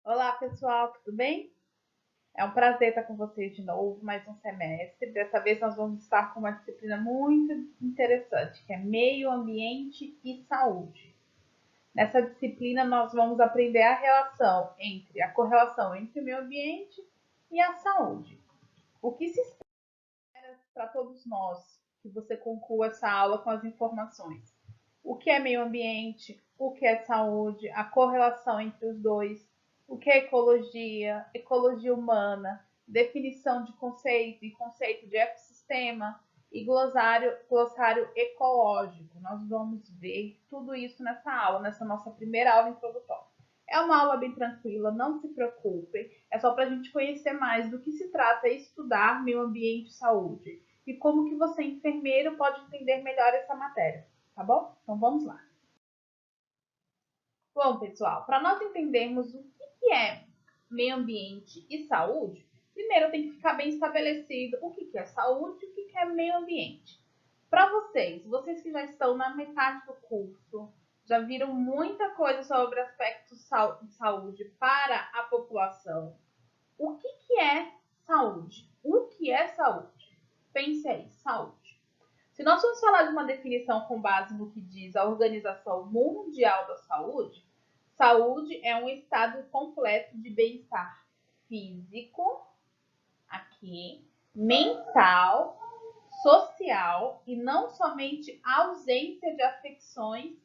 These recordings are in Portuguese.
Olá, pessoal, tudo bem? É um prazer estar com vocês de novo, mais um semestre. Dessa vez nós vamos estar com uma disciplina muito interessante, que é Meio Ambiente e Saúde. Nessa disciplina nós vamos aprender a correlação entre o meio ambiente e a saúde. O que se espera para todos nós que você conclua essa aula com as informações? O que é meio ambiente, o que é saúde, a correlação entre os dois, o que é ecologia, ecologia humana, definição de conceito e conceito de ecossistema e glossário ecológico. Nós vamos ver tudo isso nessa aula, nessa nossa primeira aula introdutória. É uma aula bem tranquila, não se preocupem, é só para a gente conhecer mais do que se trata estudar meio ambiente e saúde e como que você, enfermeiro, pode entender melhor essa matéria. Tá bom? Então vamos lá. Bom, pessoal, para nós entendermos o que é meio ambiente e saúde, primeiro tem que ficar bem estabelecido o que é saúde e o que é meio ambiente. Para vocês que já estão na metade do curso, já viram muita coisa sobre aspectos de saúde para a população. O que é saúde? O que é saúde? Pense aí, saúde. Se nós formos falar de uma definição com base no que diz a Organização Mundial da Saúde, saúde é um estado completo de bem-estar físico, aqui, mental, social e não somente ausência de afecções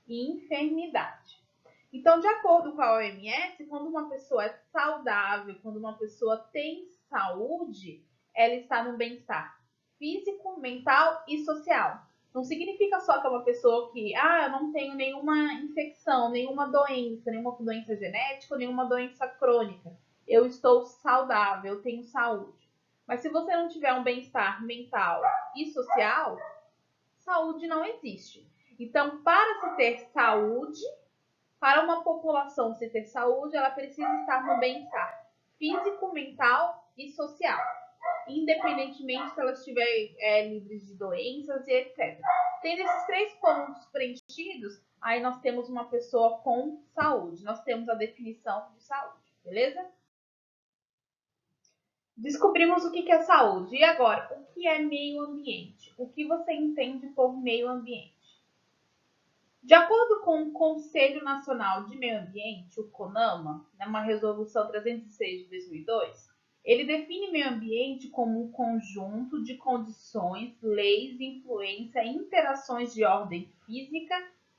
e enfermidade. Então, de acordo com a OMS, quando uma pessoa é saudável, quando uma pessoa tem saúde, ela está no bem-estar físico, mental e social. Não significa só que é uma pessoa que, eu não tenho nenhuma infecção, nenhuma doença genética, nenhuma doença crônica. Eu estou saudável, eu tenho saúde. Mas se você não tiver um bem-estar mental e social, saúde não existe. Então, para se ter saúde, para uma população se ter saúde, ela precisa estar no bem-estar físico, mental e social, independentemente se ela estiver livre de doenças e etc. Tendo esses 3 pontos preenchidos, aí nós temos uma pessoa com saúde. Nós temos a definição de saúde, beleza? Descobrimos o que é saúde. E agora, o que é meio ambiente? O que você entende por meio ambiente? De acordo com o Conselho Nacional de Meio Ambiente, o CONAMA, uma resolução 306 de 2002, ele define meio ambiente como um conjunto de condições, leis, influência e interações de ordem física,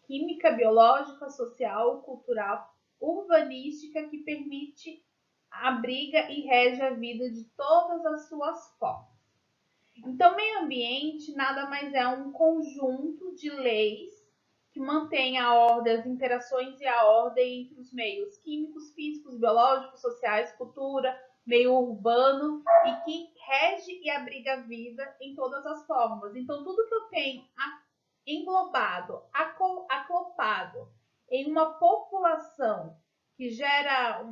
química, biológica, social, cultural, urbanística que permite, abriga e rege a vida de todas as suas formas. Então, meio ambiente nada mais é um conjunto de leis que mantém a ordem, as interações e a ordem entre os meios químicos, físicos, biológicos, sociais, cultura, meio urbano e que rege e abriga a vida em todas as formas. Então, tudo que eu tenho englobado, acoplado em uma população que gera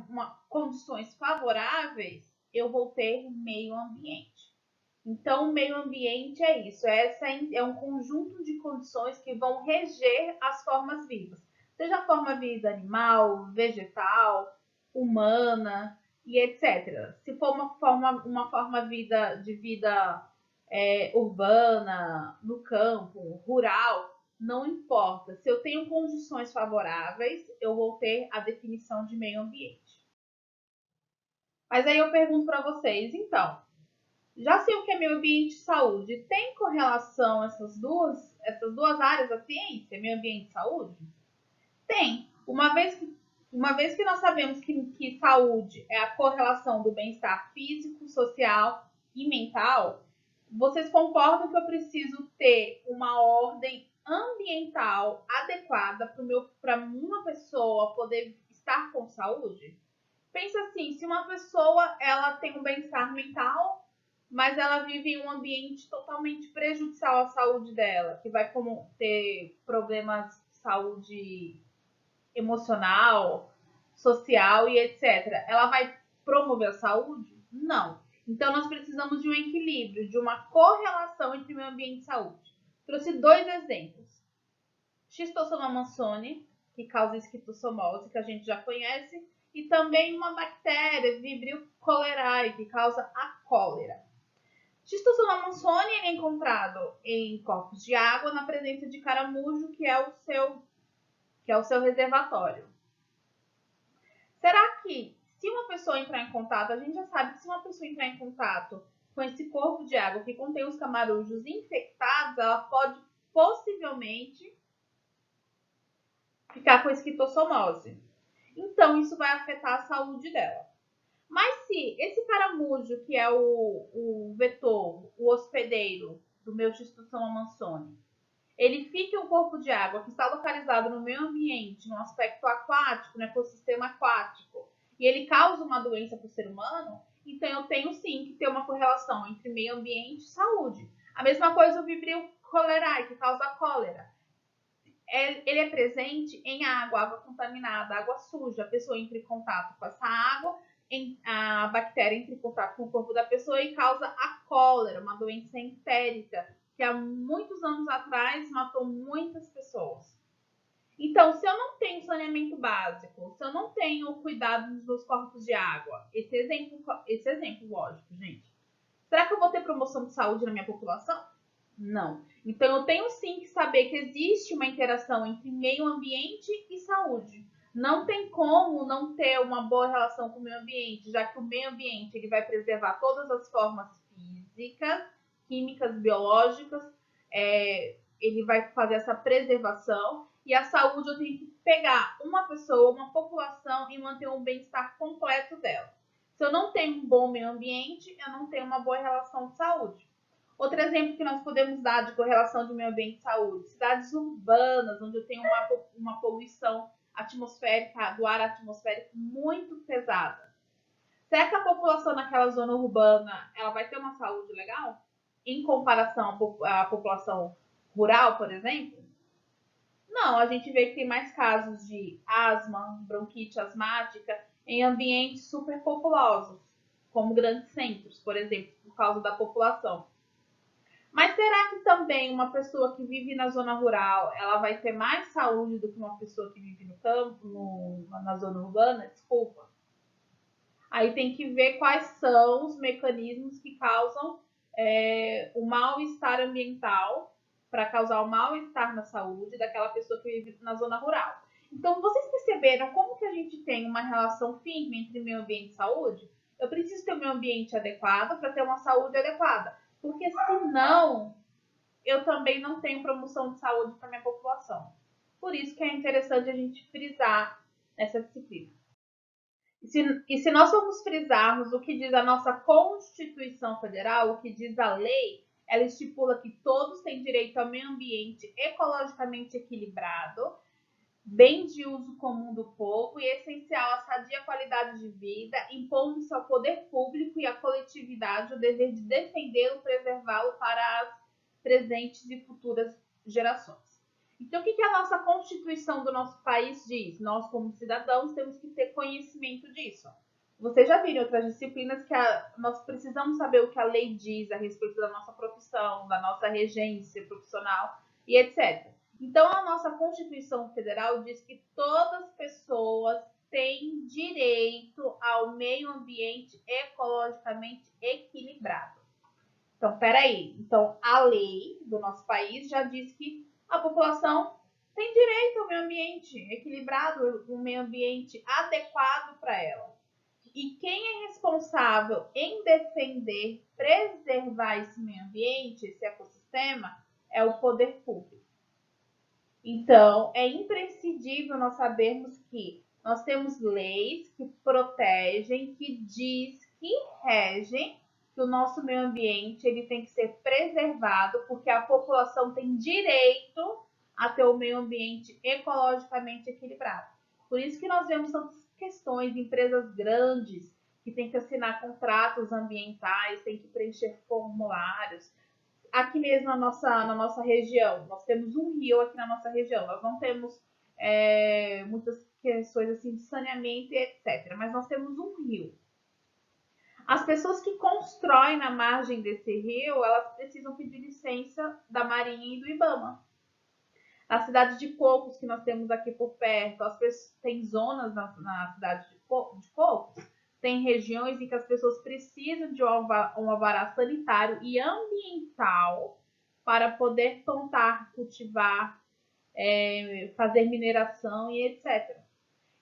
condições favoráveis, eu vou ter meio ambiente. Então, o meio ambiente é isso, é um conjunto de condições que vão reger as formas vivas, seja a forma vida animal, vegetal, humana e etc. Se for uma forma de vida urbana, no campo, rural, não importa. Se eu tenho condições favoráveis, eu vou ter a definição de meio ambiente. Mas aí eu pergunto para vocês, então, já sei o que é meio ambiente e saúde. Tem correlação essas duas áreas da ciência, meio ambiente e saúde? Tem. Uma vez que nós sabemos que saúde é a correlação do bem-estar físico, social e mental, vocês concordam que eu preciso ter uma ordem ambiental adequada para uma pessoa poder estar com saúde? Pensa assim, se uma pessoa ela tem um bem-estar mental, mas ela vive em um ambiente totalmente prejudicial à saúde dela, que vai ter problemas de saúde emocional, social e etc. Ela vai promover a saúde? Não. Então, nós precisamos de um equilíbrio, de uma correlação entre meio ambiente e saúde. Trouxe 2 exemplos. Schistosoma mansoni, que causa esquistossomose, que a gente já conhece, e também uma bactéria, Vibrio cholerae, que causa a cólera. Schistosoma monzoni é encontrado em corpos de água na presença de caramujo, que é o seu reservatório. Será que, se uma pessoa entrar em contato, a gente já sabe que se uma pessoa entrar em contato com esse corpo de água que contém os camarujos infectados, ela pode possivelmente ficar com esquistossomose. Então, isso vai afetar a saúde dela. Mas se esse caramujo, que é o vetor, o hospedeiro do meu Schistosoma monzoni, ele fica em um corpo de água que está localizado no meio ambiente, no aspecto aquático, no ecossistema aquático, e ele causa uma doença para o ser humano, então eu tenho sim que ter uma correlação entre meio ambiente e saúde. A mesma coisa o Vibrio cholerae, que causa cólera. Ele é presente em água contaminada, água suja. A pessoa entra em contato com essa água, a bactéria entra em contato com o corpo da pessoa e causa a cólera, uma doença entérica, que há muitos anos atrás matou muitas pessoas. Então, se eu não tenho saneamento básico, se eu não tenho cuidado dos meus corpos de água, esse exemplo lógico, gente, será que eu vou ter promoção de saúde na minha população? Não. Então, eu tenho sim que saber que existe uma interação entre meio ambiente e saúde. Não tem como não ter uma boa relação com o meio ambiente, já que o meio ambiente ele vai preservar todas as formas físicas, químicas, biológicas, ele vai fazer essa preservação. E a saúde eu tenho que pegar uma pessoa, uma população e manter um bem-estar completo dela. Se eu não tenho um bom meio ambiente, eu não tenho uma boa relação de saúde. Outro exemplo que nós podemos dar de correlação de meio ambiente e saúde, cidades urbanas, onde eu tenho uma poluição atmosférica, do ar atmosférico muito pesada. Será que a população naquela zona urbana ela vai ter uma saúde legal? Em comparação à população rural, por exemplo? Não, a gente vê que tem mais casos de asma, bronquite asmática em ambientes superpopulosos, como grandes centros, por exemplo, por causa da população. Mas será que também uma pessoa que vive na zona rural, ela vai ter mais saúde do que uma pessoa que vive no campo, na zona urbana? Desculpa. Aí tem que ver quais são os mecanismos que causam o mal-estar ambiental para causar o mal-estar na saúde daquela pessoa que vive na zona rural. Então, vocês perceberam como que a gente tem uma relação firme entre meio ambiente e saúde? Eu preciso ter um meio ambiente adequado para ter uma saúde adequada. Porque senão, eu também não tenho promoção de saúde para minha população. Por isso que é interessante a gente frisar essa disciplina. E se nós formos frisarmos o que diz a nossa Constituição Federal, o que diz a lei, ela estipula que todos têm direito ao meio ambiente ecologicamente equilibrado, bem de uso comum do povo e essencial à sadia qualidade de vida, impondo-se ao poder público e à coletividade o dever de defendê-lo, preservá-lo para as presentes e futuras gerações. Então, o que a nossa Constituição do nosso país diz? Nós, como cidadãos, temos que ter conhecimento disso. Vocês já viram em outras disciplinas que nós precisamos saber o que a lei diz a respeito da nossa profissão, da nossa regência profissional e etc. Então, a nossa Constituição Federal diz que todas as pessoas têm direito ao meio ambiente ecologicamente equilibrado. Então, peraí. Então, a lei do nosso país já diz que a população tem direito ao meio ambiente equilibrado, um meio ambiente adequado para ela. E quem é responsável em defender, preservar esse meio ambiente, esse ecossistema, é o poder público. Então, é imprescindível nós sabermos que nós temos leis que protegem, que diz, que regem que o nosso meio ambiente ele tem que ser preservado, porque a população tem direito a ter o meio ambiente ecologicamente equilibrado. Por isso que nós vemos tantas questões, empresas grandes que têm que assinar contratos ambientais, têm que preencher formulários. Aqui mesmo na nossa região, nós temos um rio aqui na nossa região, nós não temos muitas questões assim de saneamento e etc, mas nós temos um rio. As pessoas que constroem na margem desse rio, elas precisam pedir licença da Marinha e do IBAMA. Na cidade de Cocos, que nós temos aqui por perto, tem zonas na cidade de Cocos, tem regiões em que as pessoas precisam de um alvará sanitário e ambiental para poder plantar, cultivar, fazer mineração e etc.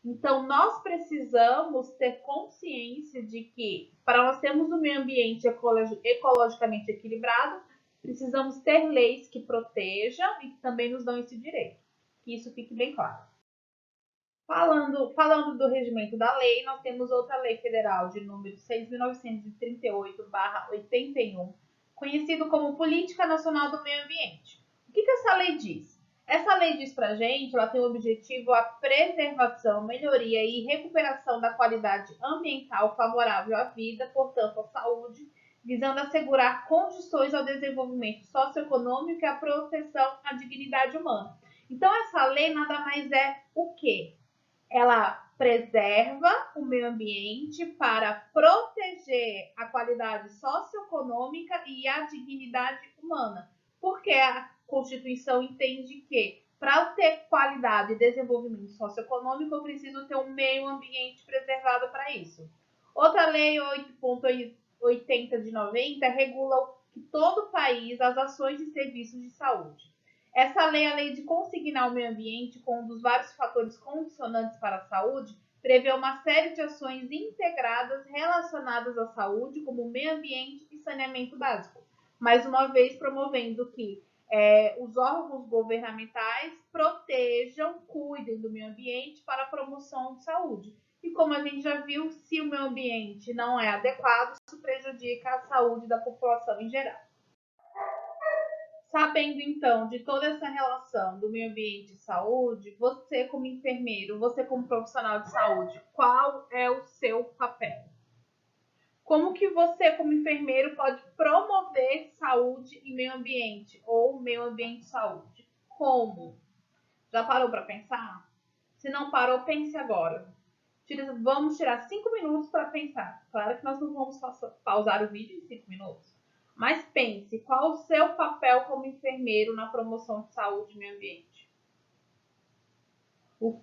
Então, nós precisamos ter consciência de que, para nós termos um meio ambiente ecologicamente equilibrado, precisamos ter leis que protejam e que também nos dão esse direito. Que isso fique bem claro. Falando do regimento da lei, nós temos outra lei federal de número 6.938/81, conhecido como Política Nacional do Meio Ambiente. O que essa lei diz? Essa lei diz pra gente, ela tem o objetivo a preservação, melhoria e recuperação da qualidade ambiental favorável à vida, portanto, à saúde, visando assegurar condições ao desenvolvimento socioeconômico e à proteção à dignidade humana. Então, essa lei nada mais é o quê? Ela preserva o meio ambiente para proteger a qualidade socioeconômica e a dignidade humana, porque a Constituição entende que para ter qualidade e desenvolvimento socioeconômico, eu preciso ter um meio ambiente preservado para isso. Outra lei 8.80 de 90 regula que todo país as ações e serviços de saúde. Essa lei, além de consignar o meio ambiente como um dos vários fatores condicionantes para a saúde, prevê uma série de ações integradas relacionadas à saúde, como meio ambiente e saneamento básico. Mais uma vez, promovendo que os órgãos governamentais protejam, cuidem do meio ambiente para a promoção de saúde. E como a gente já viu, se o meio ambiente não é adequado, isso prejudica a saúde da população em geral. Sabendo, então, de toda essa relação do meio ambiente e saúde, você como enfermeiro, você como profissional de saúde, qual é o seu papel? Como que você, como enfermeiro, pode promover saúde e meio ambiente? Ou meio ambiente e saúde? Como? Já parou para pensar? Se não parou, pense agora. Vamos tirar 5 minutos para pensar. Claro que nós não vamos pausar o vídeo em 5 minutos. Mas pense, qual o seu papel como enfermeiro na promoção de saúde e meio ambiente?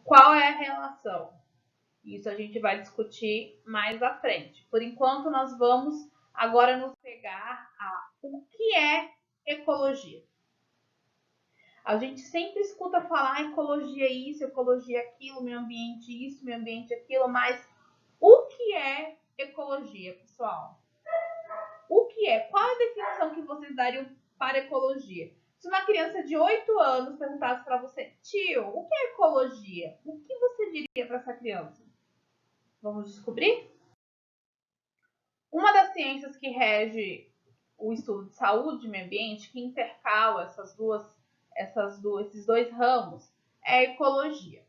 Qual é a relação? Isso a gente vai discutir mais à frente. Por enquanto, nós vamos agora nos pegar o que é ecologia. A gente sempre escuta falar ecologia isso, ecologia aquilo, meio ambiente isso, meio ambiente aquilo, mas o que é ecologia, pessoal? O que é? Qual a definição que vocês dariam para ecologia? Se uma criança de 8 anos perguntasse para você, tio, o que é ecologia? O que você diria para essa criança? Vamos descobrir? Uma das ciências que rege o estudo de saúde e meio ambiente, que intercala esses dois ramos, é a ecologia.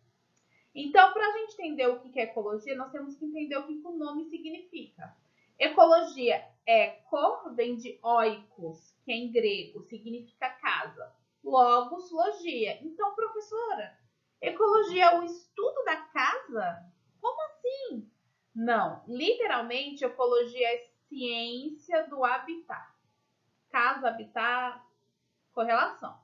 Então, para a gente entender o que é ecologia, nós temos que entender o que o nome significa. Ecologia, eco, vem de oikos, que em grego significa casa. Logos, logia. Então, professora, ecologia é o estudo da casa? Como assim? Não, literalmente, ecologia é ciência do habitat. Casa, habitat, correlação.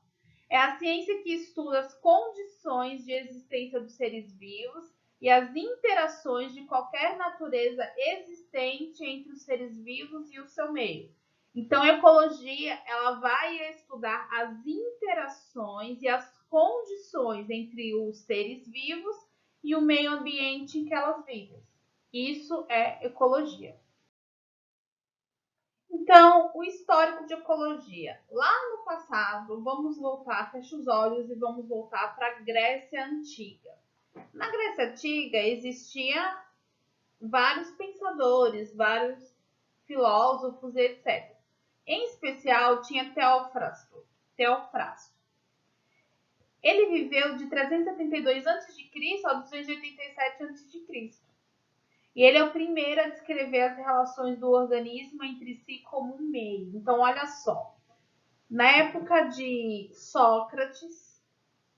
É a ciência que estuda as condições de existência dos seres vivos e as interações de qualquer natureza existente entre os seres vivos e o seu meio. Então, a ecologia, ela vai estudar as interações e as condições entre os seres vivos e o meio ambiente em que elas vivem. Isso é ecologia. Então, o histórico de ecologia. Lá no passado, vamos voltar, fecha os olhos e vamos voltar para a Grécia Antiga. Na Grécia Antiga existiam vários pensadores, vários filósofos, etc. Em especial, tinha Teofrasto. Ele viveu de 372 a.C. a 287 a.C. E ele é o primeiro a descrever as relações do organismo entre si como um meio. Então, olha só. Na época de Sócrates,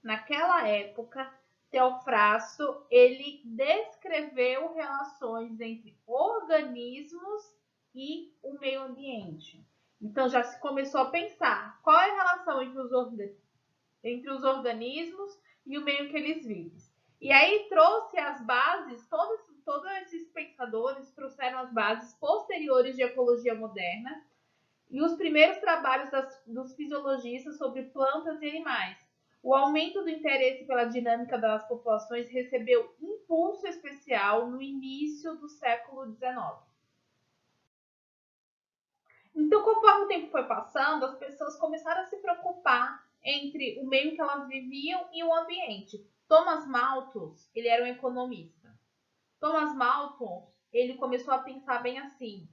naquela época, Teofrasto, ele descreveu relações entre organismos e o meio ambiente. Então, já se começou a pensar qual é a relação entre os organismos entre os organismos e o meio que eles vivem. E aí trouxe as bases, todos esses pensadores trouxeram as bases posteriores de ecologia moderna e os primeiros trabalhos dos fisiologistas sobre plantas e animais. O aumento do interesse pela dinâmica das populações recebeu impulso especial no início do século XIX. Então, conforme o tempo foi passando, as pessoas começaram a se preocupar entre o meio que elas viviam e o ambiente. Thomas Malthus, ele era um economista. Thomas Malthus, ele começou a pensar bem assim: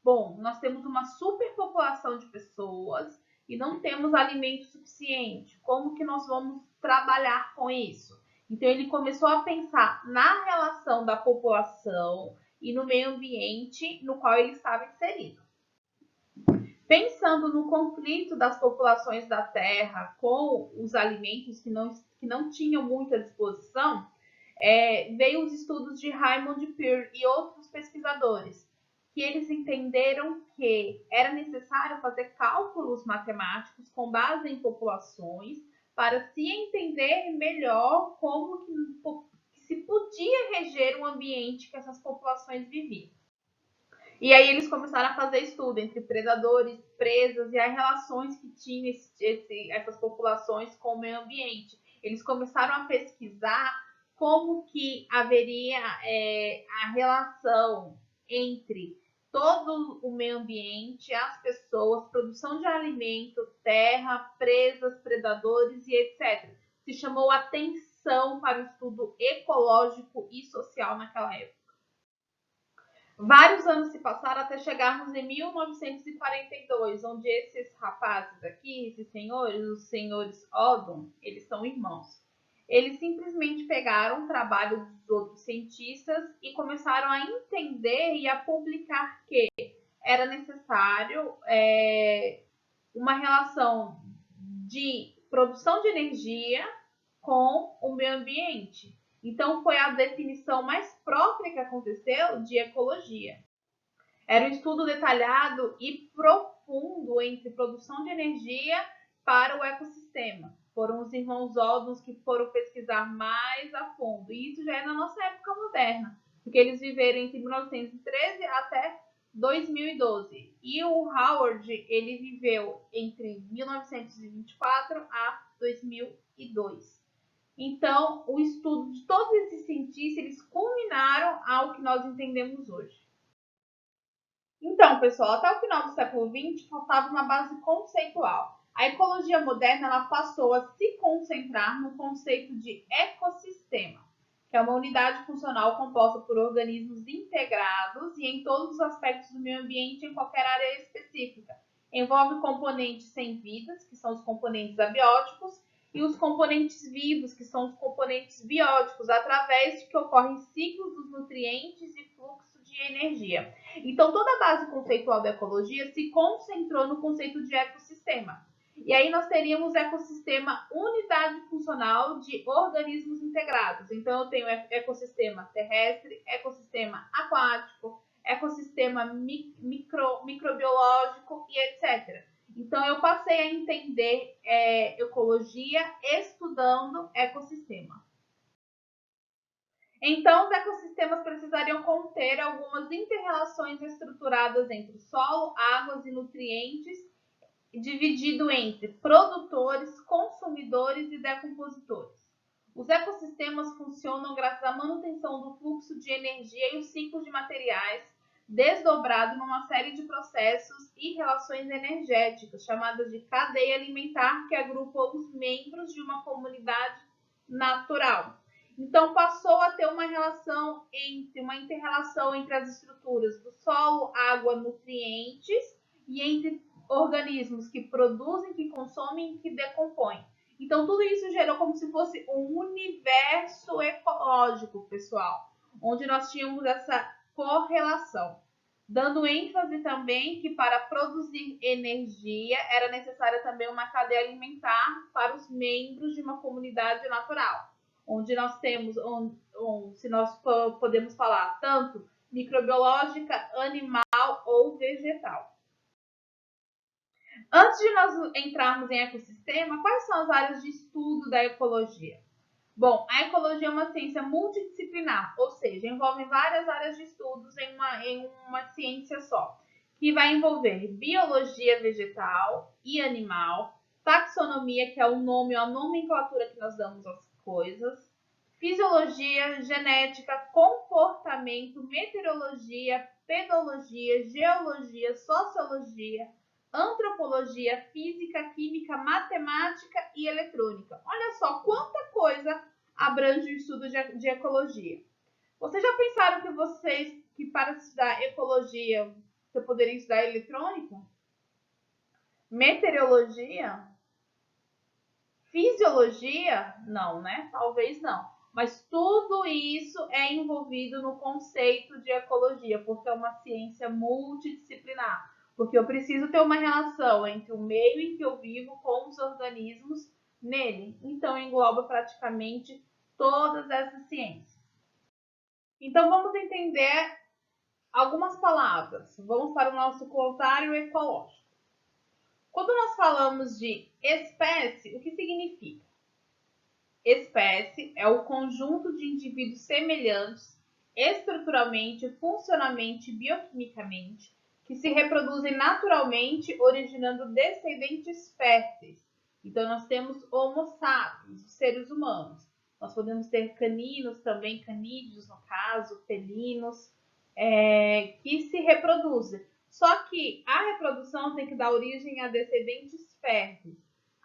bom, nós temos uma superpopulação de pessoas e não temos alimento suficiente. Como que nós vamos trabalhar com isso? Então ele começou a pensar na relação da população e no meio ambiente no qual ele estava inserido. Pensando no conflito das populações da Terra com os alimentos que não tinham muita disposição, veio os estudos de Raymond Pearl e outros pesquisadores, que eles entenderam que era necessário fazer cálculos matemáticos com base em populações para se entender melhor como que se podia reger o ambiente que essas populações viviam. E aí eles começaram a fazer estudo entre predadores, presas e as relações que tinham essas populações com o meio ambiente. Eles começaram a pesquisar como que haveria a relação entre todo o meio ambiente, as pessoas, produção de alimento, terra, presas, predadores e etc. Se chamou atenção para o estudo ecológico e social naquela época. Vários anos se passaram até chegarmos em 1942, onde esses rapazes aqui, esses senhores, os senhores Odom, eles são irmãos. Eles simplesmente pegaram o trabalho dos outros cientistas e começaram a entender e a publicar que era necessário uma relação de produção de energia com o meio ambiente. Então, foi a definição mais própria que aconteceu de ecologia. Era um estudo detalhado e profundo entre produção de energia para o ecossistema. Foram os irmãos Odons que foram pesquisar mais a fundo. E isso já é na nossa época moderna, porque eles viveram entre 1913 até 2012. E o Howard, ele viveu entre 1924 a 2002. Então, o estudo de todos esses cientistas, eles culminaram ao que nós entendemos hoje. Então, pessoal, até o final do século XX, faltava uma base conceitual. A ecologia moderna ela passou a se concentrar no conceito de ecossistema, que é uma unidade funcional composta por organismos integrados e em todos os aspectos do meio ambiente em qualquer área específica. Envolve componentes sem vidas, que são os componentes abióticos, e os componentes vivos, que são os componentes bióticos, através de que ocorrem ciclos dos nutrientes e fluxo de energia. Então, toda a base conceitual da ecologia se concentrou no conceito de ecossistema. E aí nós teríamos ecossistema, unidade funcional de organismos integrados. Então, eu tenho ecossistema terrestre, ecossistema aquático, ecossistema microbiológico e etc. Então, eu passei a entender ecologia estudando ecossistema. Então, os ecossistemas precisariam conter algumas interrelações estruturadas entre solo, águas e nutrientes, dividido entre produtores, consumidores e decompositores. Os ecossistemas funcionam graças à manutenção do fluxo de energia e os ciclos de materiais, desdobrado numa série de processos e relações energéticas, chamadas de cadeia alimentar, que agrupa os membros de uma comunidade natural. Então, passou a ter uma inter-relação entre as estruturas do solo, água, nutrientes e entre organismos que produzem, que consomem e que decompõem. Então, tudo isso gerou como se fosse um universo ecológico, pessoal, onde nós tínhamos essa correlação, dando ênfase também que para produzir energia era necessária também uma cadeia alimentar para os membros de uma comunidade natural, onde nós temos, se nós podemos falar, tanto microbiológica, animal ou vegetal. Antes de nós entrarmos em ecossistema, quais são as áreas de estudo da ecologia? Bom, a ecologia é uma ciência multidisciplinar, ou seja, envolve várias áreas de estudos em uma ciência só, que vai envolver biologia vegetal e animal, taxonomia, que é o nome, a nomenclatura que nós damos às coisas, fisiologia, genética, comportamento, meteorologia, pedologia, geologia, sociologia, antropologia, física, química, matemática e eletrônica. Olha só quanta coisa abrange o estudo de ecologia. Vocês já pensaram que para estudar ecologia você poderia estudar eletrônica? Meteorologia? Fisiologia? Não, né? Talvez não. Mas tudo isso é envolvido no conceito de ecologia, porque é uma ciência multidisciplinar. Porque eu preciso ter uma relação entre o meio em que eu vivo com os organismos nele. Então, engloba praticamente todas essas ciências. Então, vamos entender algumas palavras. Vamos para o nosso glossário ecológico. Quando nós falamos de espécie, o que significa? Espécie é o conjunto de indivíduos semelhantes estruturalmente, funcionalmente e bioquimicamente que se reproduzem naturalmente, originando descendentes férteis. Então, nós temos Homo sapiens, os seres humanos. Nós podemos ter caninos também, canídeos no caso, felinos, que se reproduzem. Só que a reprodução tem que dar origem a descendentes férteis.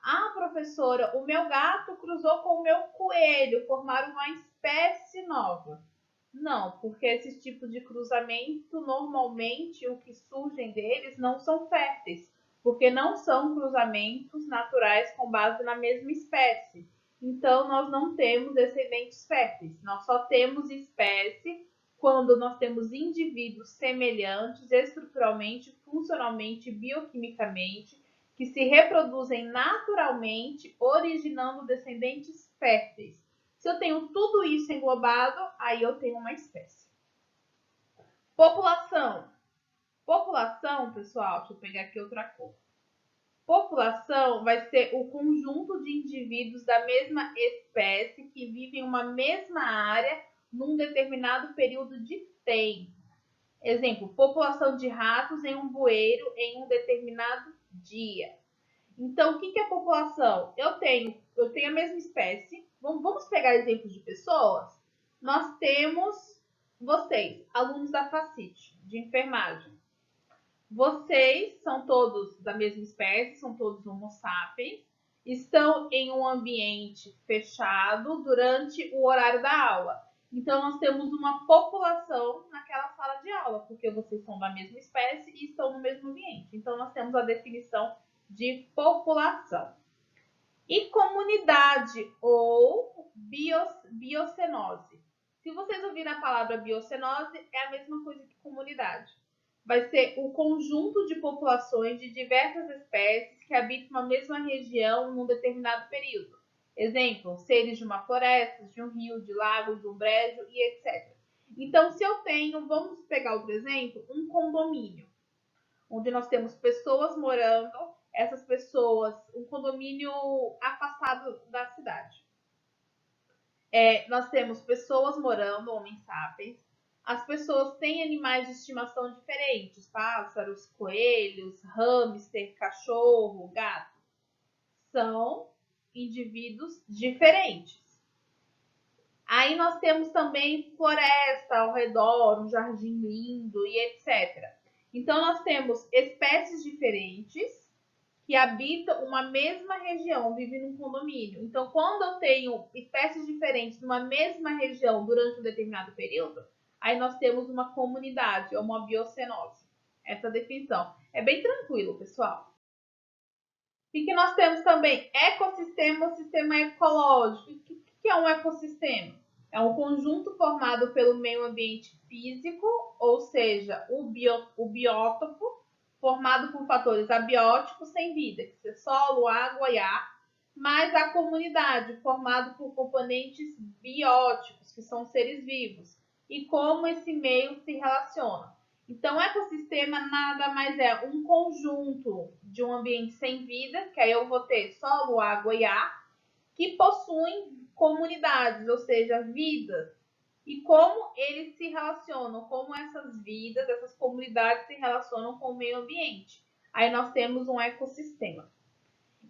Ah, professora, o meu gato cruzou com o meu coelho, formaram uma espécie nova. Não, porque esses tipos de cruzamento, normalmente, o que surgem deles não são férteis, porque não são cruzamentos naturais com base na mesma espécie. Então, nós não temos descendentes férteis, nós só temos espécie quando nós temos indivíduos semelhantes estruturalmente, funcionalmente, bioquimicamente, que se reproduzem naturalmente, originando descendentes férteis. Se eu tenho tudo isso englobado, aí eu tenho uma espécie. População. População, pessoal, deixa eu pegar aqui outra cor. População vai ser o conjunto de indivíduos da mesma espécie que vivem em uma mesma área num determinado período de tempo. Exemplo, população de ratos em um bueiro em um determinado dia. Então, o que é população? Eu tenho a mesma espécie. Vamos pegar exemplos de pessoas? Nós temos vocês, alunos da Facite, de enfermagem. Vocês são todos da mesma espécie, são todos Homo sapiens, estão em um ambiente fechado durante o horário da aula. Então, nós temos uma população naquela sala de aula, porque vocês são da mesma espécie e estão no mesmo ambiente. Então, nós temos a definição de população. E comunidade ou biocenose. Se vocês ouvirem a palavra biocenose, é a mesma coisa que comunidade. Vai ser o conjunto de populações de diversas espécies que habitam uma mesma região num determinado período. Exemplo, seres de uma floresta, de um rio, de lago, de um brejo e etc. Então, se eu tenho, vamos pegar outro exemplo, um condomínio, onde nós temos pessoas morando, essas pessoas, um condomínio afastado da cidade. Nós temos pessoas morando, homens sapiens. As pessoas têm animais de estimação diferentes, pássaros, coelhos, hamster, cachorro, gato. São indivíduos diferentes. Aí nós temos também floresta ao redor, um jardim lindo e etc. Então nós temos espécies diferentes que habitam uma mesma região, vivem num condomínio. Então, quando eu tenho espécies diferentes numa mesma região durante um determinado período, aí nós temos uma comunidade, ou uma biocenose. Essa definição. É bem tranquilo, pessoal. E que nós temos também ecossistema ou sistema ecológico. O que é um ecossistema? É um conjunto formado pelo meio ambiente físico, ou seja, o biótopo, formado por fatores abióticos sem vida, que é solo, água e ar, mais a comunidade, formado por componentes bióticos, que são seres vivos, e como esse meio se relaciona. Então, ecossistema nada mais é um conjunto de um ambiente sem vida, que aí eu vou ter solo, água e ar, que possuem comunidades, ou seja, vidas. E como eles se relacionam, como essas vidas, essas comunidades se relacionam com o meio ambiente. Aí nós temos um ecossistema.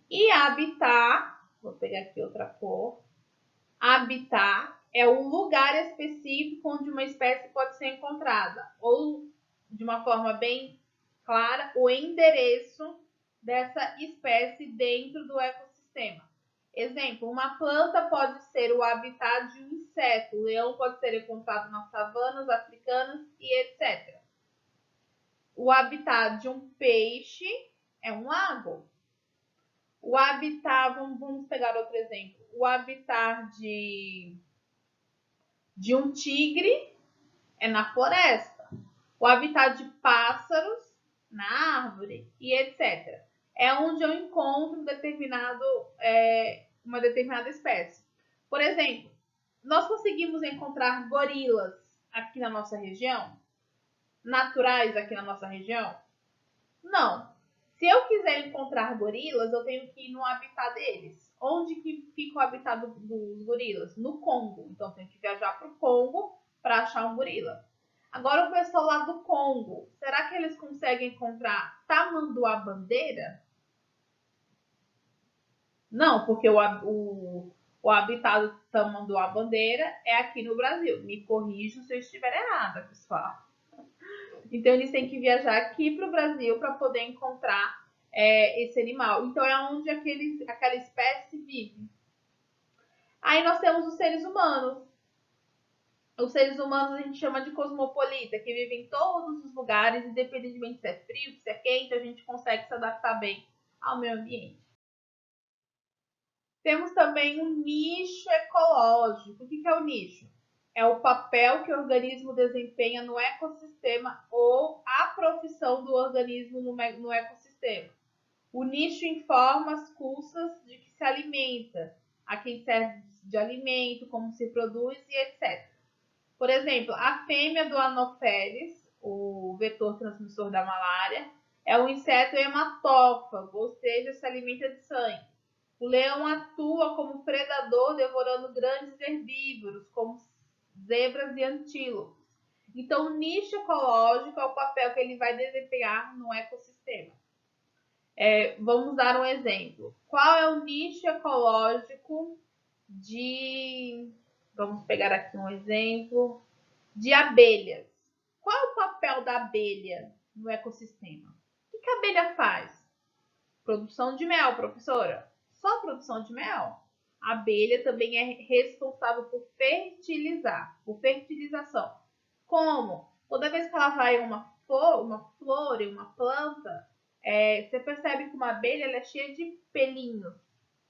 E habitat, vou pegar aqui outra cor. Habitat é o lugar específico onde uma espécie pode ser encontrada, ou de uma forma bem clara, o endereço dessa espécie dentro do ecossistema. Exemplo, uma planta pode ser o habitat de um inseto, o leão pode ser encontrado nas savanas africanas e etc. O habitat de um peixe é um lago. O habitat, vamos pegar outro exemplo, o habitat de um tigre é na floresta. O habitat de pássaros na árvore e etc. É onde eu encontro uma determinada espécie. Por exemplo, nós conseguimos encontrar gorilas aqui na nossa região? Naturais aqui na nossa região? Não. Se eu quiser encontrar gorilas, eu tenho que ir no habitat deles. Onde que fica o habitat dos gorilas? No Congo. Então, eu tenho que viajar para o Congo para achar um gorila. Agora, o pessoal lá do Congo, será que eles conseguem encontrar tamanduá-bandeira? Não, porque o habitat do tamanduá-bandeira é aqui no Brasil. Me corrijam se eu estiver errada, pessoal. Então, eles têm que viajar aqui para o Brasil para poder encontrar esse animal. Então, é onde aquela espécie vive. Aí nós temos os seres humanos. Os seres humanos a gente chama de cosmopolita, que vivem em todos os lugares, independentemente se é frio, se é quente, a gente consegue se adaptar bem ao meio ambiente. Temos também um nicho ecológico. O que é o nicho? É o papel que o organismo desempenha no ecossistema ou a profissão do organismo no ecossistema. O nicho informa as custas de que se alimenta, a quem serve de alimento, como se produz e etc. Por exemplo, a fêmea do Anopheles, o vetor transmissor da malária, é um inseto hematófago, ou seja, se alimenta de sangue. O leão atua como predador, devorando grandes herbívoros, como zebras e antílopes. Então, o nicho ecológico é o papel que ele vai desempenhar no ecossistema. Vamos dar um exemplo. Qual é o nicho ecológico de... Vamos pegar aqui um exemplo de abelhas. Qual é o papel da abelha no ecossistema? O que a abelha faz? Produção de mel, professora. Só produção de mel? A abelha também é responsável por fertilizar, por fertilização. Como? Toda vez que ela vai em uma flor, em uma planta, você percebe que uma abelha é cheia de pelinhos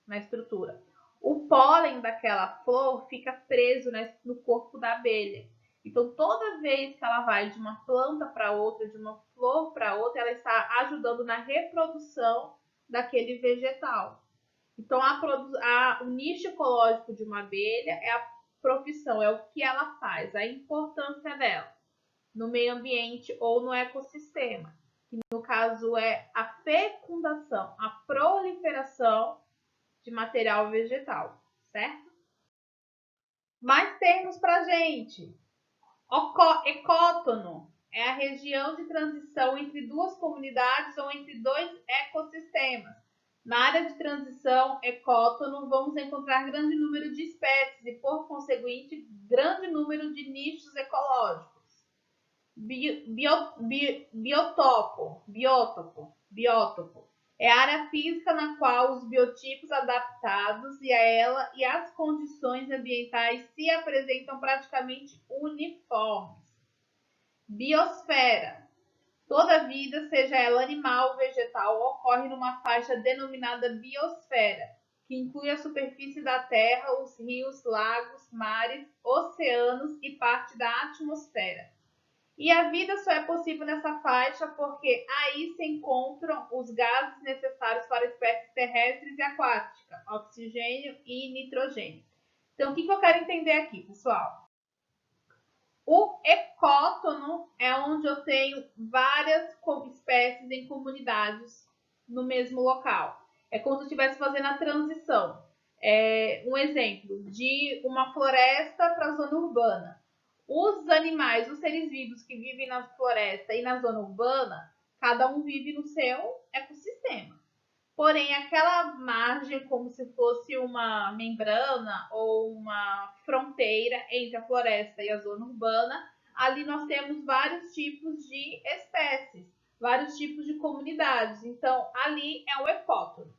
na estrutura. O pólen daquela flor fica preso no corpo da abelha. Então, toda vez que ela vai de uma planta para outra, de uma flor para outra, ela está ajudando na reprodução daquele vegetal. Então, o nicho ecológico de uma abelha é a profissão, é o que ela faz, a importância dela no meio ambiente ou no ecossistema, que no caso é a fecundação, a proliferação de material vegetal, certo? Mais termos para gente. Ecótono é a região de transição entre duas comunidades ou entre dois ecossistemas. Na área de transição ecótono, vamos encontrar grande número de espécies e, por conseguinte, grande número de nichos ecológicos. Biótopo é a área física na qual os biotipos adaptados a ela e as condições ambientais se apresentam praticamente uniformes. Biosfera. Toda vida, seja ela animal ou vegetal, ocorre numa faixa denominada biosfera, que inclui a superfície da Terra, os rios, lagos, mares, oceanos e parte da atmosfera. E a vida só é possível nessa faixa porque aí se encontram os gases necessários para espécies terrestres e aquáticas, oxigênio e nitrogênio. Então, o que eu quero entender aqui, pessoal? O ecótono é onde eu tenho várias espécies em comunidades no mesmo local. É como se eu estivesse fazendo a transição. Um exemplo de uma floresta para a zona urbana. Os animais, os seres vivos que vivem na floresta e na zona urbana, cada um vive no seu ecossistema. Porém, aquela margem, como se fosse uma membrana ou uma fronteira entre a floresta e a zona urbana, ali nós temos vários tipos de espécies, vários tipos de comunidades. Então, ali é o ecótono.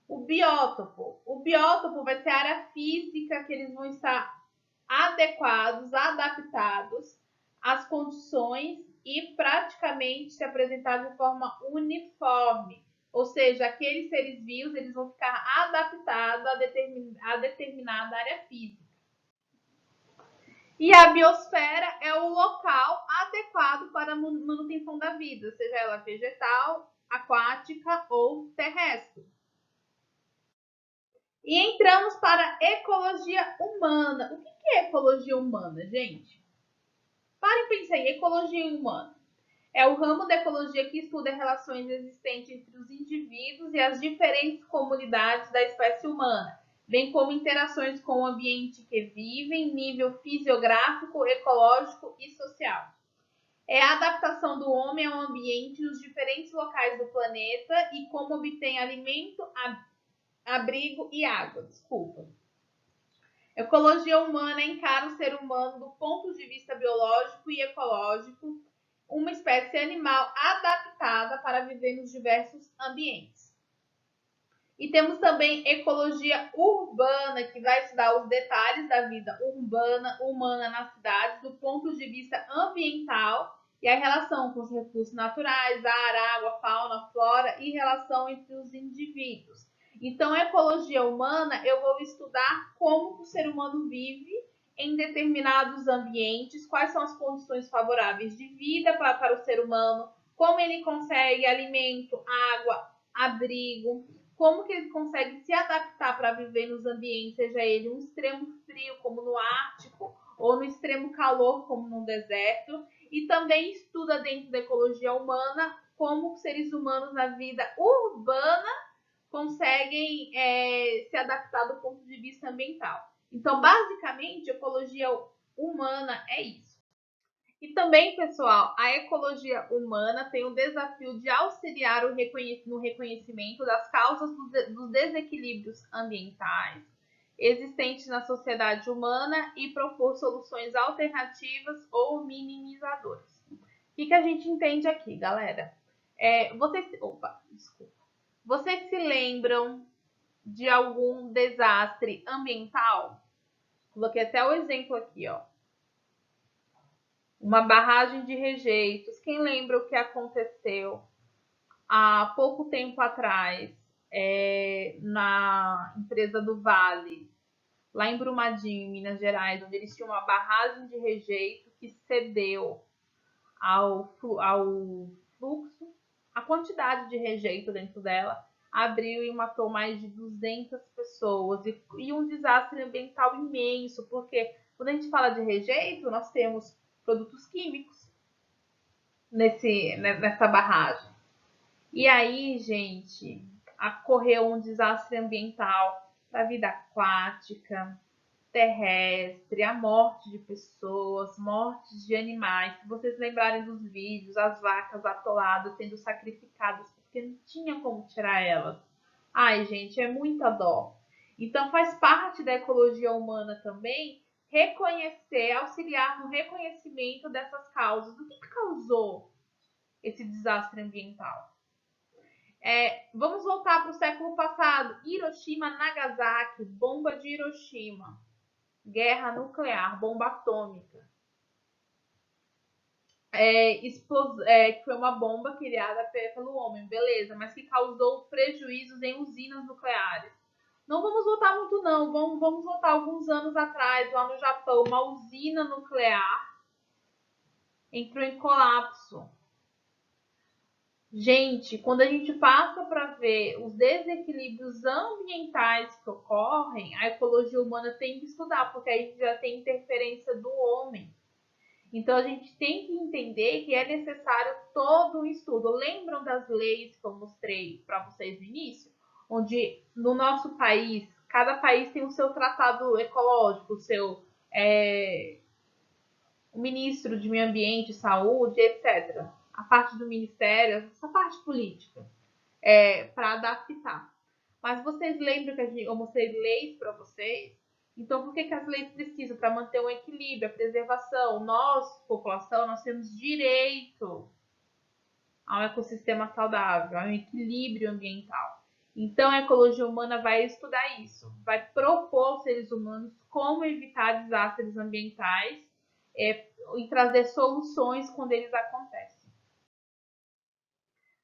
O biótopo vai ser a área física que eles vão estar adequados, adaptados às condições e praticamente se apresentar de forma uniforme. Ou seja, aqueles seres vivos eles vão ficar adaptados a determinada área física. E a biosfera é o local adequado para a manutenção da vida, seja ela vegetal, aquática ou terrestre. E entramos para a ecologia humana. O que é ecologia humana, gente? Para pensar em ecologia humana. É o ramo da ecologia que estuda as relações existentes entre os indivíduos e as diferentes comunidades da espécie humana, bem como interações com o ambiente que vivem, nível fisiográfico, ecológico e social. É a adaptação do homem ao ambiente nos diferentes locais do planeta e como obtém alimento, abrigo e água. Ecologia humana encara o ser humano do ponto de vista biológico e ecológico, uma espécie animal adaptada para viver nos diversos ambientes. E temos também ecologia urbana, que vai estudar os detalhes da vida humana nas cidades, do ponto de vista ambiental e a relação com os recursos naturais, ar, água, fauna, flora e relação entre os indivíduos. Então, a ecologia humana, eu vou estudar como o ser humano vive em determinados ambientes, quais são as condições favoráveis de vida para o ser humano, como ele consegue alimento, água, abrigo, como que ele consegue se adaptar para viver nos ambientes, seja ele um extremo frio, como no Ártico, ou no extremo calor, como no deserto, e também estuda dentro da ecologia humana como os seres humanos na vida urbana conseguem se adaptar do ponto de vista ambiental. Então, basicamente, ecologia humana é isso. E também, pessoal, a ecologia humana tem o desafio de auxiliar no reconhecimento das causas dos desequilíbrios ambientais existentes na sociedade humana e propor soluções alternativas ou minimizadoras. O que a gente entende aqui, galera? Vocês se lembram de algum desastre ambiental? Coloquei até o exemplo aqui, ó. Uma barragem de rejeitos. Quem lembra o que aconteceu há pouco tempo atrás na empresa do Vale, lá em Brumadinho, em Minas Gerais, onde eles tinham uma barragem de rejeito que cedeu ao fluxo, a quantidade de rejeito dentro dela abriu e matou mais de 200 pessoas e um desastre ambiental imenso, porque quando a gente fala de rejeito, nós temos produtos químicos nessa barragem. E aí, gente, ocorreu um desastre ambiental para a vida aquática, terrestre, a morte de pessoas, mortes de animais. Se vocês lembrarem dos vídeos, as vacas atoladas sendo sacrificadas porque não tinha como tirar elas. Ai, gente, é muita dó. Então faz parte da ecologia humana também reconhecer, auxiliar no reconhecimento dessas causas. O que causou esse desastre ambiental? Vamos voltar para o século passado. Hiroshima, Nagasaki, bomba de Hiroshima. Guerra nuclear, bomba atômica. Que foi uma bomba criada pelo homem, beleza, mas que causou prejuízos em usinas nucleares. Não vamos voltar muito não, vamos voltar alguns anos atrás, lá no Japão, uma usina nuclear entrou em colapso. Gente, quando a gente passa para ver os desequilíbrios ambientais que ocorrem, a ecologia humana tem que estudar, porque aí já tem interferência do homem. Então, a gente tem que entender que é necessário todo um estudo. Lembram das leis que eu mostrei para vocês no início? Onde no nosso país, cada país tem o seu tratado ecológico, o seu o ministro de Meio Ambiente, Saúde, etc. A parte do ministério, essa parte política, para adaptar. Mas vocês lembram que eu mostrei leis para vocês? Então, por que as leis precisam? Para manter o equilíbrio, a preservação. Nós, população, nós temos direito ao ecossistema saudável, ao equilíbrio ambiental. Então, a ecologia humana vai estudar isso, vai propor aos seres humanos como evitar desastres ambientais e trazer soluções quando eles acontecem.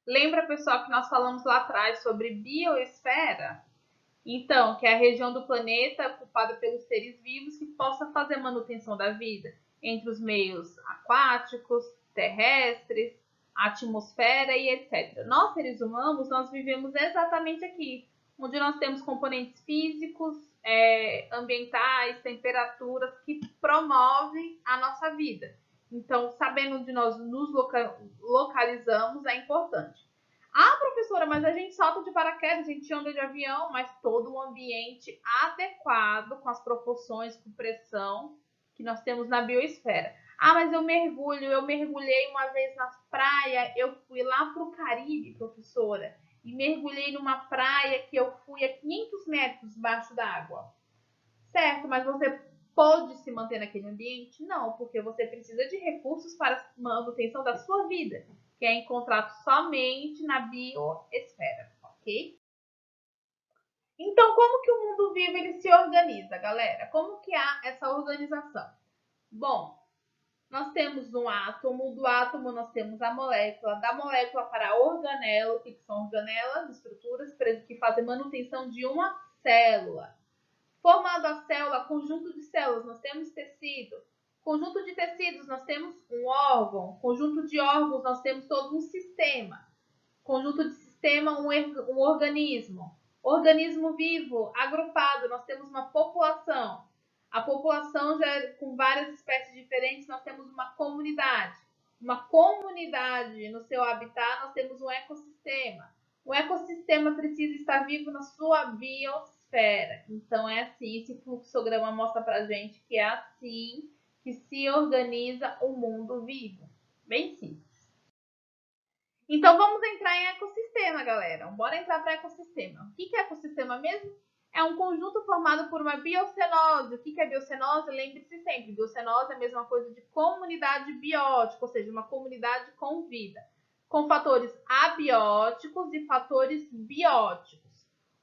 Lembra, pessoal, que nós falamos lá atrás sobre biosfera? Então, que é a região do planeta ocupada pelos seres vivos que possa fazer manutenção da vida entre os meios aquáticos, terrestres, a atmosfera e etc. Nós, seres humanos, nós vivemos exatamente aqui, onde nós temos componentes físicos, ambientais, temperaturas que promovem a nossa vida. Então, sabendo onde nós nos localizamos é importante. Ah, professora, mas a gente salta de paraquedas, a gente anda de avião, mas todo um ambiente adequado com as proporções, com pressão que nós temos na biosfera. Ah, mas eu mergulhei uma vez na praia, eu fui lá para o Caribe, professora, e mergulhei numa praia que eu fui a 500 metros debaixo d'água. Certo, mas você pode se manter naquele ambiente? Não, porque você precisa de recursos para a manutenção da sua vida, que é encontrado somente na biosfera, ok? Então, como que o mundo vivo ele se organiza, galera? Como que há essa organização? Bom, nós temos um átomo, do átomo nós temos a molécula, da molécula para a organela, o que são organelas? Estruturas que fazem manutenção de uma célula. Formando a célula, conjunto de células, nós temos tecido. Conjunto de tecidos, nós temos um órgão. Conjunto de órgãos, nós temos todo um sistema. Conjunto de sistema, um organismo. Organismo vivo, agrupado, nós temos uma população. A população, já com várias espécies diferentes, nós temos uma comunidade. Uma comunidade no seu habitat, nós temos um ecossistema. O ecossistema precisa estar vivo na sua biosfera. Então, é assim, esse fluxograma mostra pra gente que é assim que se organiza o mundo vivo. Bem simples. Então, vamos entrar em ecossistema, galera. Bora entrar para ecossistema. O que é ecossistema mesmo? É um conjunto formado por uma biocenose. O que é biocenose? Lembre-se sempre, biocenose é a mesma coisa de comunidade biótica, ou seja, uma comunidade com vida, com fatores abióticos e fatores bióticos.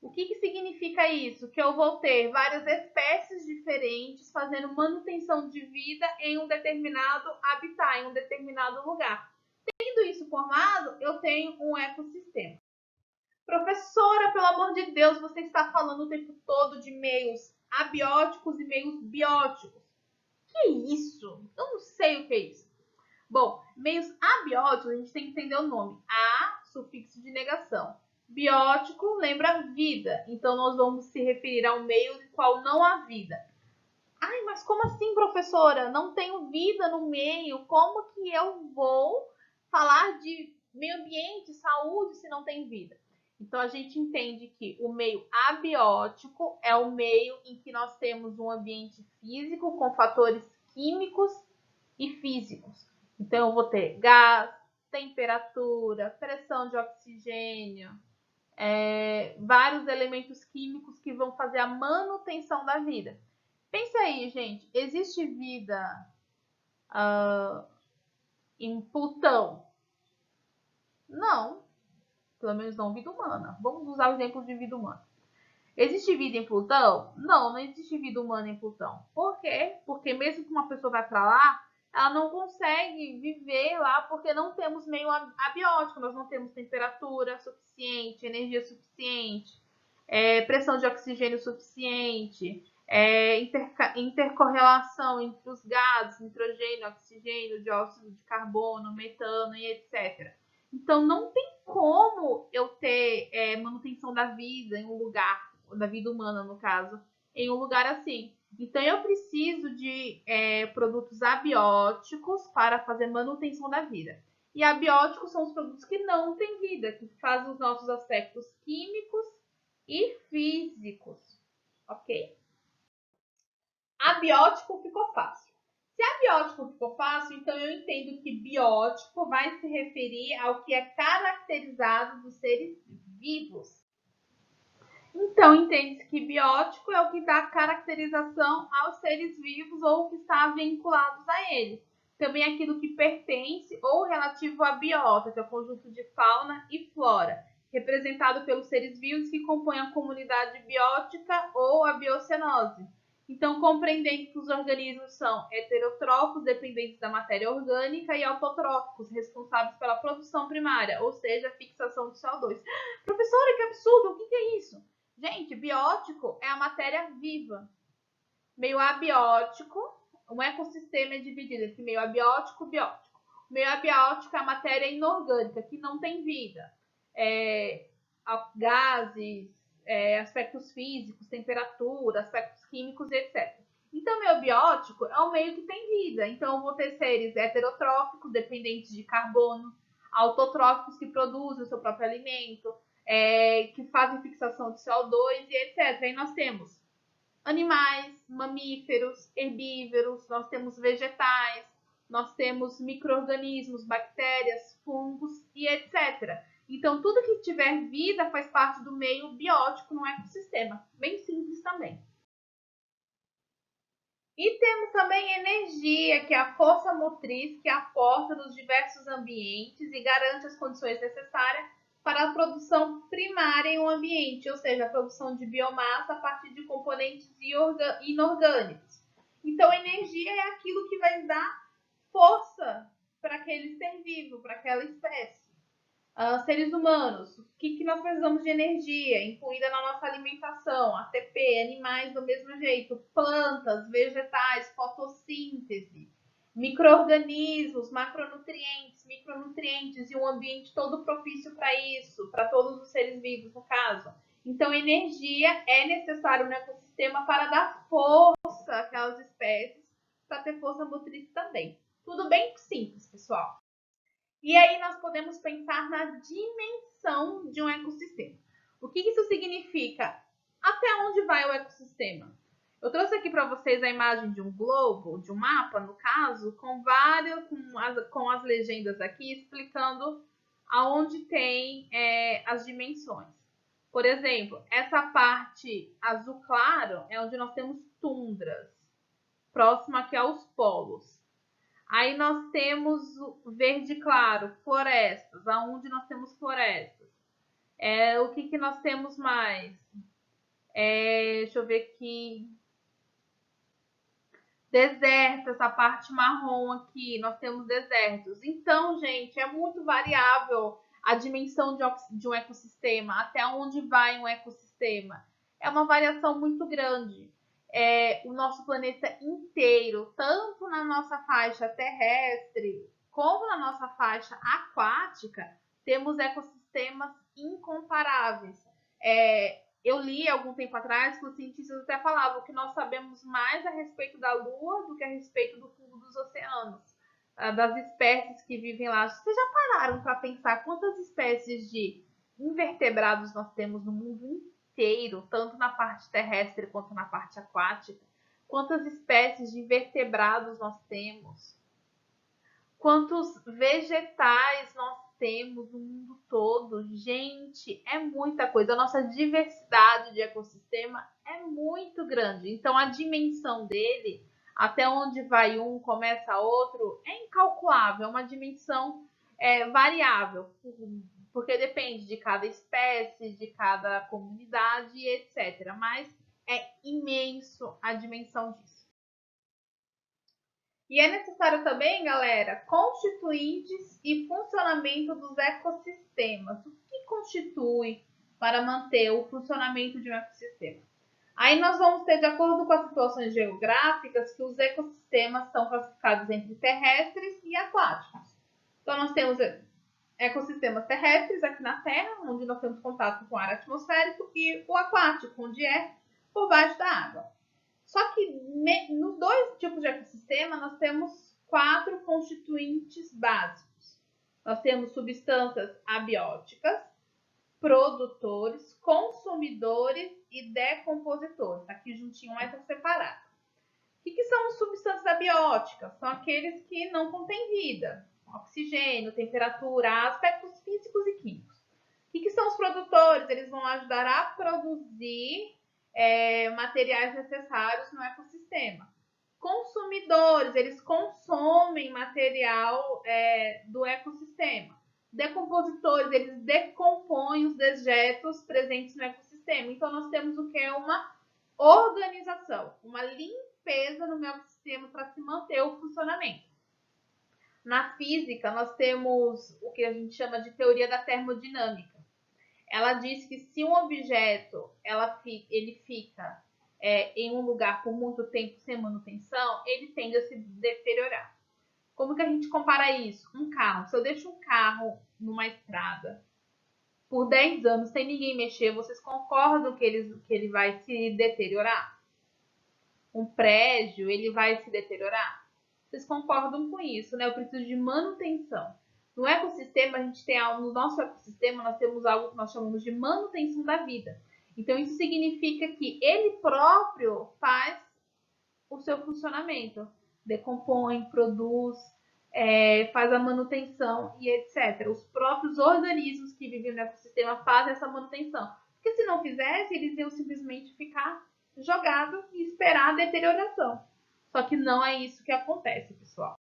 O que significa isso? Que eu vou ter várias espécies diferentes fazendo manutenção de vida em um determinado habitat, em um determinado lugar. Tendo isso formado, eu tenho um ecossistema. Professora, pelo amor de Deus, você está falando o tempo todo de meios abióticos e meios bióticos. Que isso? Eu não sei o que é isso. Bom, meios abióticos, a gente tem que entender o nome. A, sufixo de negação. Biótico lembra vida, então nós vamos se referir a um meio no qual não há vida. Ai, mas como assim, professora? Não tenho vida no meio. Como que eu vou falar de meio ambiente, saúde, se não tem vida? Então, a gente entende que o meio abiótico é o meio em que nós temos um ambiente físico com fatores químicos e físicos. Então, eu vou ter gás, temperatura, pressão de oxigênio, vários elementos químicos que vão fazer a manutenção da vida. Pensa aí, gente, existe vida em Plutão? Não, pelo menos não vida humana. Vamos usar o exemplo de vida humana. Existe vida em Plutão? Não, não existe vida humana em Plutão. Por quê? Porque mesmo que uma pessoa vá para lá, ela não consegue viver lá porque não temos meio abiótico, nós não temos temperatura suficiente, energia suficiente, pressão de oxigênio suficiente, intercorrelação entre os gases, nitrogênio, oxigênio, dióxido de carbono, metano e etc. Então, não tem como eu ter manutenção da vida em um lugar, da vida humana, no caso, em um lugar assim. Então, eu preciso de produtos abióticos para fazer manutenção da vida. E abióticos são os produtos que não têm vida, que fazem os nossos aspectos químicos e físicos, ok? Abiótico ficou fácil. Se abiótico ficou fácil, então eu entendo que biótico vai se referir ao que é caracterizado dos seres vivos. Então, entende-se que biótico é o que dá caracterização aos seres vivos ou que está vinculados a eles. Também aquilo que pertence ou relativo à biota, que é o conjunto de fauna e flora, representado pelos seres vivos que compõem a comunidade biótica ou a biocenose. Então, compreendendo que os organismos são heterotróficos, dependentes da matéria orgânica, e autotróficos, responsáveis pela produção primária, ou seja, a fixação de CO2. Professora, que absurdo! O que é isso? Gente, biótico é a matéria viva. Meio abiótico, um ecossistema é dividido entre meio abiótico e biótico. O meio abiótico é a matéria inorgânica, que não tem vida. Gases, aspectos físicos, temperatura, aspectos químicos, etc. Então, meio biótico é o meio que tem vida. Então, eu vou ter seres heterotróficos, dependentes de carbono, autotróficos, que produzem o seu próprio alimento, que fazem fixação de CO2 e etc. Aí nós temos animais, mamíferos, herbívoros, nós temos vegetais, nós temos micro-organismos, bactérias, fungos e etc. Então, tudo que tiver vida faz parte do meio biótico no ecossistema. Bem simples também. E temos também energia, que é a força motriz que aporta nos diversos ambientes e garante as condições necessárias para a produção primária em um ambiente, ou seja, a produção de biomassa a partir de componentes inorgânicos. Então, energia é aquilo que vai dar força para aquele ser vivo, para aquela espécie. Seres humanos, o que nós precisamos de energia, incluída na nossa alimentação, ATP, animais do mesmo jeito, plantas, vegetais, fotossíntese, micro-organismos, micronutrientes e um ambiente todo propício para isso, para todos os seres vivos, no caso. Então, energia é necessário no ecossistema para dar força àquelas espécies, para ter força motriz também. Tudo bem simples, pessoal. E aí nós podemos pensar na dimensão de um ecossistema. O que isso significa? Até onde vai o ecossistema? Eu trouxe aqui para vocês a imagem de um globo, de um mapa, no caso, com as legendas aqui explicando aonde tem as dimensões. Por exemplo, essa parte azul claro é onde nós temos tundras, próximo aqui aos polos. Aí nós temos o verde claro, florestas, aonde nós temos florestas. O que nós temos mais? Deixa eu ver aqui. Deserto, essa parte marrom aqui, nós temos desertos. Então, gente, é muito variável a dimensão de um ecossistema, até onde vai um ecossistema. É uma variação muito grande. O nosso planeta inteiro, tanto na nossa faixa terrestre, como na nossa faixa aquática, temos ecossistemas incomparáveis. Eu li algum tempo atrás que os cientistas até falavam que nós sabemos mais a respeito da Lua do que a respeito do fundo dos oceanos, das espécies que vivem lá. Vocês já pararam para pensar quantas espécies de invertebrados nós temos no mundo inteiro, tanto na parte terrestre quanto na parte aquática? Quantas espécies de invertebrados nós temos? Quantos vegetais nós temos no mundo todo? Gente, é muita coisa. A nossa diversidade de ecossistema é muito grande. Então, a dimensão dele, até onde vai um, começa outro, é incalculável. É uma dimensão variável, porque depende de cada espécie, de cada comunidade, etc. Mas é imenso a dimensão disso. E é necessário também, galera, constituintes e funcionamento dos ecossistemas. O que constitui para manter o funcionamento de um ecossistema? Aí nós vamos ter, de acordo com as situações geográficas, que os ecossistemas são classificados entre terrestres e aquáticos. Então, nós temos ecossistemas terrestres aqui na Terra, onde nós temos contato com o ar atmosférico, e o aquático, onde é por baixo da água. Só que nos dois tipos de ecossistema nós temos 4 constituintes básicos. Nós temos substâncias abióticas, produtores, consumidores e decompositores. Aqui juntinho, mas tá separado. O que são as substâncias abióticas? São aqueles que não contêm vida. Oxigênio, temperatura, aspectos físicos e químicos. O que são os produtores? Eles vão ajudar a produzir materiais necessários no ecossistema. Consumidores, eles consomem material do ecossistema. Decompositores, eles decompõem os dejetos presentes no ecossistema. Então, nós temos o que é uma organização, uma limpeza no meu ecossistema para se manter o funcionamento. Na física, nós temos o que a gente chama de teoria da termodinâmica. Ela diz que se um objeto ele fica em um lugar por muito tempo sem manutenção, ele tende a se deteriorar. Como que a gente compara isso? Um carro. Se eu deixo um carro numa estrada por 10 anos sem ninguém mexer, vocês concordam que ele vai se deteriorar? Um prédio, ele vai se deteriorar? Vocês concordam com isso, né? Eu preciso de manutenção. No ecossistema, a gente tem no nosso ecossistema, nós temos algo que nós chamamos de manutenção da vida. Então, isso significa que ele próprio faz o seu funcionamento. Decompõe, produz, faz a manutenção e etc. Os próprios organismos que vivem no ecossistema fazem essa manutenção. Porque se não fizesse, eles iam simplesmente ficar jogados e esperar a deterioração. Só que não é isso que acontece, pessoal.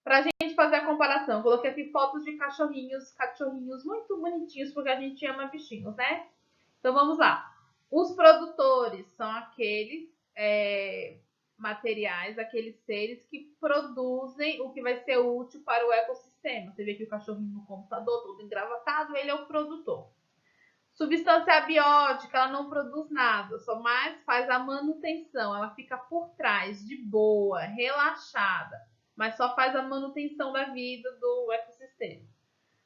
Para a gente fazer a comparação, coloquei aqui fotos de cachorrinhos muito bonitinhos, porque a gente ama bichinhos, né? Então vamos lá. Os produtores são aqueles materiais, aqueles seres que produzem o que vai ser útil para o ecossistema. Você vê que o cachorrinho no computador, todo engravatado, ele é o produtor. Substância abiótica, ela não produz nada, só mais faz a manutenção. Ela fica por trás, de boa, relaxada, mas só faz a manutenção da vida do ecossistema.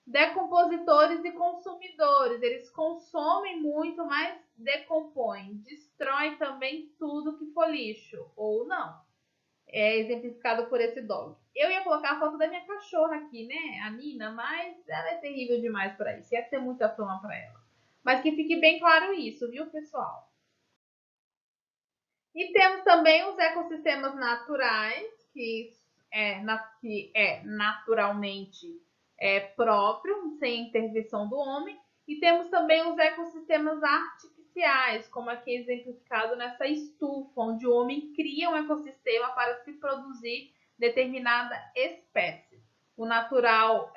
Decompositores e consumidores, eles consomem muito, mas decompõem, destrói também tudo que for lixo, ou não. É exemplificado por esse dog. Eu ia colocar a foto da minha cachorra aqui, né, a Nina, mas ela é terrível demais para isso, ia ter muita fama para ela. Mas que fique bem claro isso, viu, pessoal? E temos também os ecossistemas naturais, que é naturalmente próprio, sem intervenção do homem. E temos também os ecossistemas artificiais, como aqui exemplificado nessa estufa, onde o homem cria um ecossistema para se produzir determinada espécie. O natural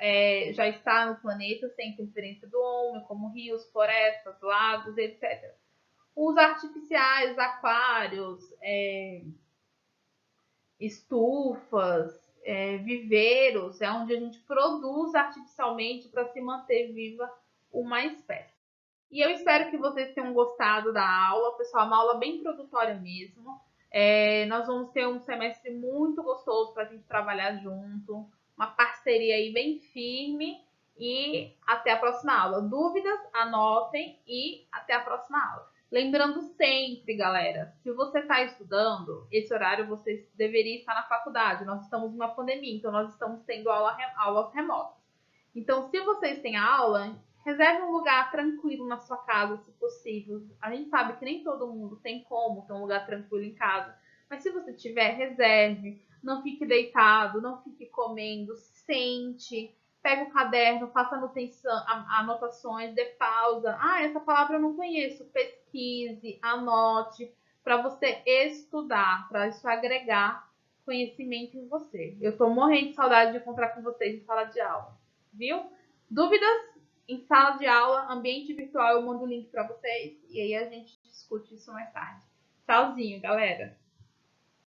já está no planeta sem interferência do homem, como rios, florestas, lagos, etc. Os artificiais, aquários, estufas, viveiros, é onde a gente produz artificialmente para se manter viva uma espécie. E eu espero que vocês tenham gostado da aula, pessoal, uma aula bem introdutória mesmo. Nós vamos ter um semestre muito gostoso para a gente trabalhar junto, uma parceria aí bem firme e até a próxima aula. Dúvidas, anotem e até a próxima aula. Lembrando sempre, galera, se você está estudando, esse horário você deveria estar na faculdade. Nós estamos numa pandemia, então nós estamos tendo aulas remotas. Então, se vocês têm aula, reserve um lugar tranquilo na sua casa, se possível. A gente sabe que nem todo mundo tem como ter um lugar tranquilo em casa. Mas se você tiver, reserve. Não fique deitado, não fique comendo. Sente, pega o caderno, faça anotações, dê pausa. Ah, essa palavra eu não conheço. Pesquise, anote, para você estudar, para isso agregar conhecimento em você. Eu tô morrendo de saudade de encontrar com vocês em sala de aula, viu? Dúvidas? Em sala de aula, ambiente virtual, eu mando o link para vocês e aí a gente discute isso mais tarde. Tchauzinho, galera!